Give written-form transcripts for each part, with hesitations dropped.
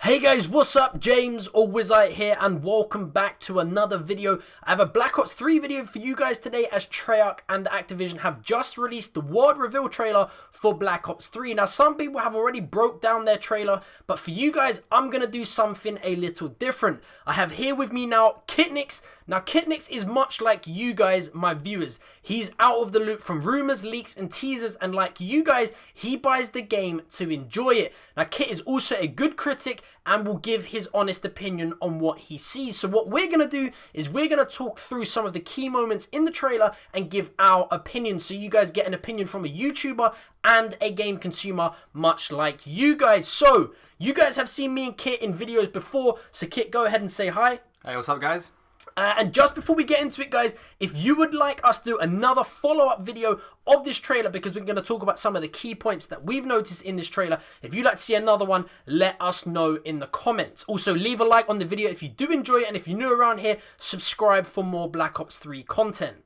Hey guys, what's up? James or Wizite here, and welcome back to another video. I have a Black Ops 3 video for you guys today, as Treyarch and Activision have just released the world reveal trailer for Black Ops 3. Now, some people have already broke down their trailer, but for you guys, I'm going to do something a little different. I have here with me now Kitnix. Now, Kitnix is much like you guys, my viewers. He's out of the loop from rumors, leaks, and teasers, and like you guys, he buys the game to enjoy it. Now, Kit is also a good critic and will give his honest opinion on what he sees. So what we're going to do is we're going to talk through some of the key moments in the trailer and give our opinion, so you guys get an opinion from a YouTuber and a game consumer, much like you guys. So you guys have seen me and Kit in videos before, so Kit, go ahead and say hi. Hey, what's up, guys? And just before we get into it, guys, if you would like us to do another follow-up video of this trailer, because we're going to talk about some of the key points that we've noticed in this trailer, if you'd like to see another one, let us know in the comments. Also, leave a like on the video if you do enjoy it, and if you're new around here, subscribe for more Black Ops 3 content.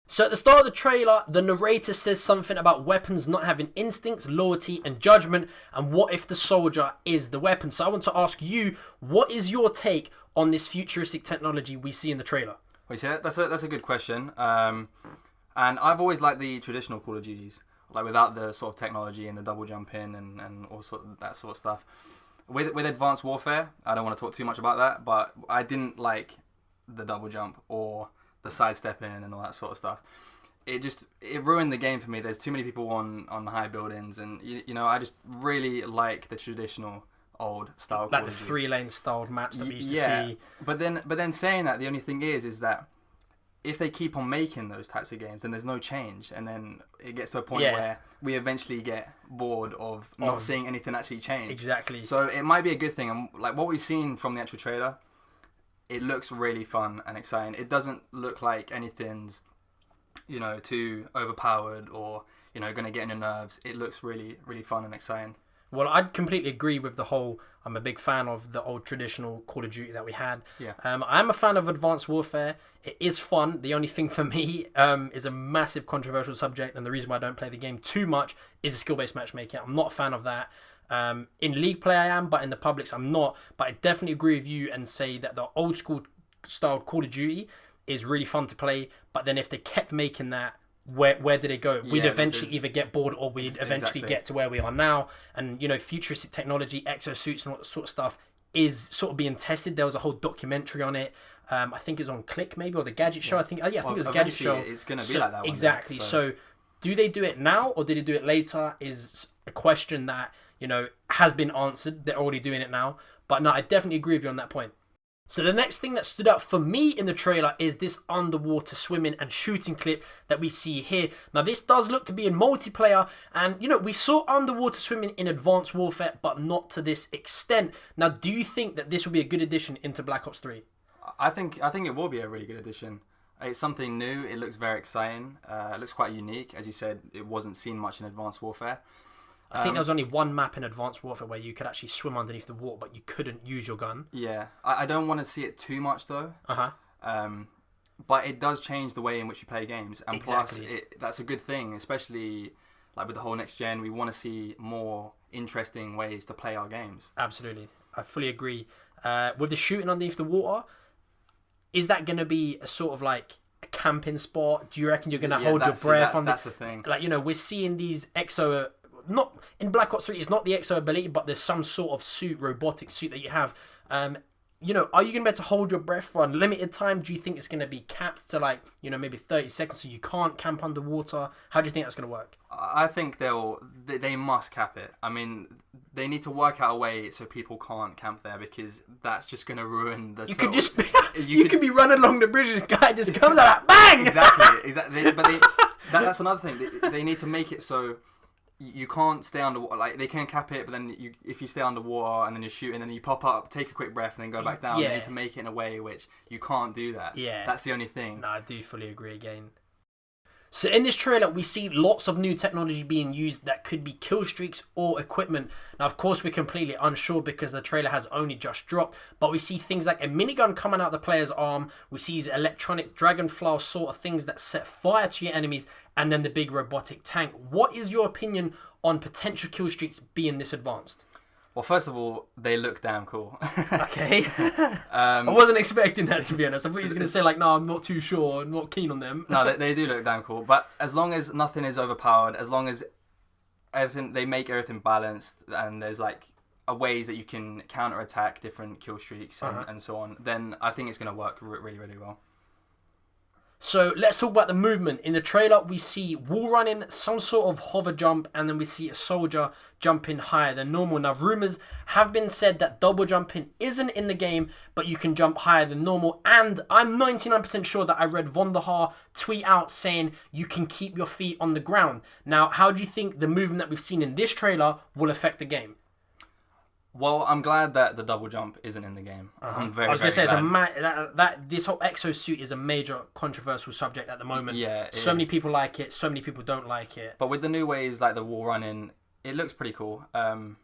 So at the start of the trailer, the narrator says something about weapons not having instincts, loyalty, and judgment, and what if the soldier is the weapon? So I want to ask you, what is your take on this futuristic technology we see in the trailer? Well, you see, that's a good question. And I've always liked the traditional Call of Duties, like without the sort of technology and the double jump in and all that sort of stuff. With Advanced Warfare, I don't want to talk too much about that, but I didn't like the double jump or the sidestep in and all that sort of stuff. It ruined the game for me. There's too many people on high buildings, and you know, I just really like the traditional old style, like the 3-lane styled maps that we used to see. But then saying that, the only thing is that if they keep on making those types of games, then there's no change, and then it gets to a point where we eventually get bored of not seeing anything actually change. Exactly. So it might be a good thing, and like what we've seen from the actual trailer, it looks really fun and exciting. It doesn't look like anything's, you know, too overpowered or, you know, going to get on your nerves. It looks really, really fun and exciting. Well, I'd completely agree with the whole, I'm a big fan of the old traditional Call of Duty that we had. Yeah. I'm a fan of Advanced Warfare. It is fun. The only thing for me is a massive controversial subject, and the reason why I don't play the game too much is the skill-based matchmaking. I'm not a fan of that. In League play I am, but in the publics I'm not. But I definitely agree with you and say that the old school styled Call of Duty is really fun to play. But then if they kept making that, where did it go? We'd eventually either get bored or we'd eventually get to where we are now. And, you know, futuristic technology, exosuits and all that sort of stuff is sort of being tested. There was a whole documentary on it. I think it was on Click maybe, or the Gadget Show. I think it was Gadget Show. It's going to be like that one. Exactly. So do they do it now or did they do it later is a question that, you know, has been answered. They're already doing it now. But no, I definitely agree with you on that point. So the next thing that stood out for me in the trailer is this underwater swimming and shooting clip that we see here. Now this does look to be in multiplayer, and you know, we saw underwater swimming in Advanced Warfare, but not to this extent. Now, do you think that this will be a good addition into Black Ops 3? I think it will be a really good addition. It's something new. It looks very exciting. It looks quite unique. As you said, it wasn't seen much in Advanced Warfare. I think there was only one map in Advanced Warfare where you could actually swim underneath the water, but you couldn't use your gun. Yeah, I don't want to see it too much though. But it does change the way in which you play games, and plus, that's a good thing, especially like with the whole next gen. We want to see more interesting ways to play our games. Absolutely, I fully agree. With the shooting underneath the water, is that going to be a sort of like a camping spot? Do you reckon you're going to hold your breath? That's the thing. Like, you know, we're seeing these exo. Not in Black Ops 3, it's not the exo ability, but there's some sort of suit, robotic suit that you have. You know, are you going to be able to hold your breath for unlimited time? Do you think it's going to be capped to, like, you know, maybe 30 seconds so you can't camp underwater? How do you think that's going to work? I think they must cap it. I mean, they need to work out a way so people can't camp there, because that's just going to ruin the... You could be running along the bridge, this guy just comes out like, bang! Exactly. But that's another thing. They need to make it so... You can't stay underwater. Like, they can cap it, but then if you stay underwater and then you're shooting, and then you pop up, take a quick breath, and then go back down. They need to make it in a way which you can't do that. Yeah, that's the only thing. No, I do fully agree again. So in this trailer, we see lots of new technology being used that could be kill streaks or equipment. Now, of course, we're completely unsure because the trailer has only just dropped, but we see things like a minigun coming out the player's arm. We see these electronic dragonfly sort of things that set fire to your enemies, and then the big robotic tank. What is your opinion on potential kill streaks being this advanced? Well, first of all, they look damn cool. Okay. I wasn't expecting that, to be honest. I thought he was going to say, like, no, I'm not too sure, I'm not keen on them. No, they do look damn cool. But as long as nothing is overpowered, as long as they make everything balanced, and there's like ways that you can counter-attack different kill streaks and so on, then I think it's going to work really, really well. So let's talk about the movement. In the trailer, we see wall running, some sort of hover jump, and then we see a soldier jumping higher than normal. Now, rumors have been said that double jumping isn't in the game, but you can jump higher than normal. And I'm 99% sure that I read Vonderhaar tweet out saying you can keep your feet on the ground. Now, how do you think the movement that we've seen in this trailer will affect the game? Well, I'm glad that the double jump isn't in the game. I'm very, I was going to say, glad. this whole exosuit is a major controversial subject at the moment. Yeah, so many people like it, so many people don't like it. But with the new ways, like the wall running, it looks pretty cool. And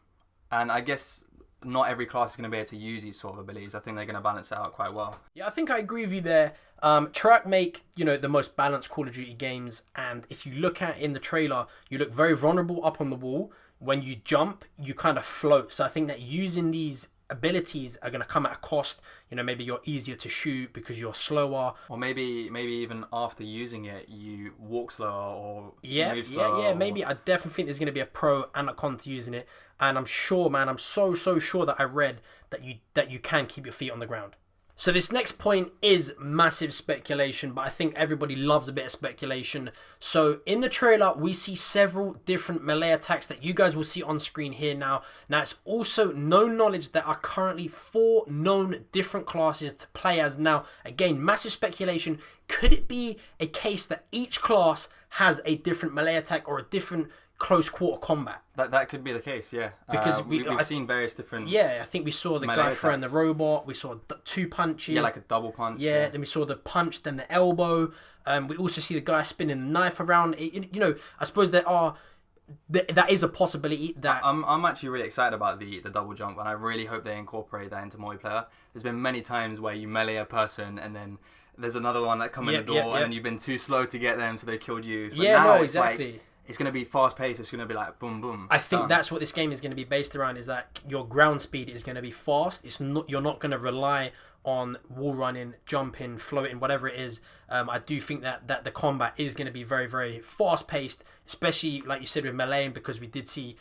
I guess not every class is going to be able to use these sort of abilities. I think they're going to balance it out quite well. Yeah, I think I agree with you there. Treyarch make, the most balanced Call of Duty games, and if you look at in the trailer, you look very vulnerable up on the wall. When you jump, you kind of float. So I think that using these abilities are going to come at a cost. Maybe you're easier to shoot because you're slower. Or maybe even after using it, you walk slower or move slower. Yeah, maybe. I definitely think there's going to be a pro and a con to using it. And I'm sure, man, I'm so sure that I read that you can keep your feet on the ground. So this next point is massive speculation, but I think everybody loves a bit of speculation. So in the trailer, we see several different melee attacks that you guys will see on screen here now. Now, it's also known knowledge there are currently 4 known different classes to play as. Now, again, massive speculation. Could it be a case that each class has a different melee attack or a different close quarter combat? That could be the case, yeah. Because we've seen various different. Yeah, I think we saw the guy throwing the robot. We saw 2 punches. Yeah, like a double punch. Yeah, then we saw the punch, then the elbow. We also see the guy spinning the knife around. I suppose that is a possibility. That I'm actually really excited about the double jump, and I really hope they incorporate that into multiplayer. There's been many times where you melee a person and then there's another one that come in the door and you've been too slow to get them, so they killed you. But now exactly. It's going to be fast paced. It's going to be like boom, boom. I think that's what this game is going to be based around. Is that your ground speed is going to be fast. You're not going to rely on wall running, jumping, floating, whatever it is. I do think that the combat is going to be very, very fast paced, especially like you said with melee, because we did see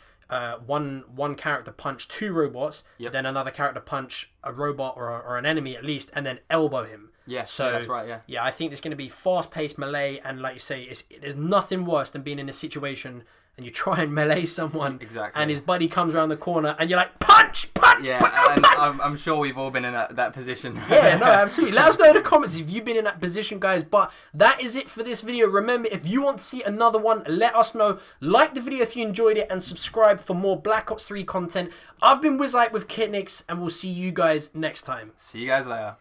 one character punch 2 robots, then another character punch a robot or an enemy at least, and then elbow him. Yeah, so that's right. Yeah, I think it's going to be fast-paced melee, and like you say, there's nothing worse than being in a situation and you try and melee someone, and his buddy comes around the corner, and you're like, punch. Yeah, and I'm sure we've all been in that position. Yeah, no, absolutely. Let us know in the comments if you've been in that position, guys. But that is it for this video. Remember, if you want to see another one, let us know. Like the video if you enjoyed it, and subscribe for more Black Ops 3 content. I've been Wizite with Kitnix, and we'll see you guys next time. See you guys later.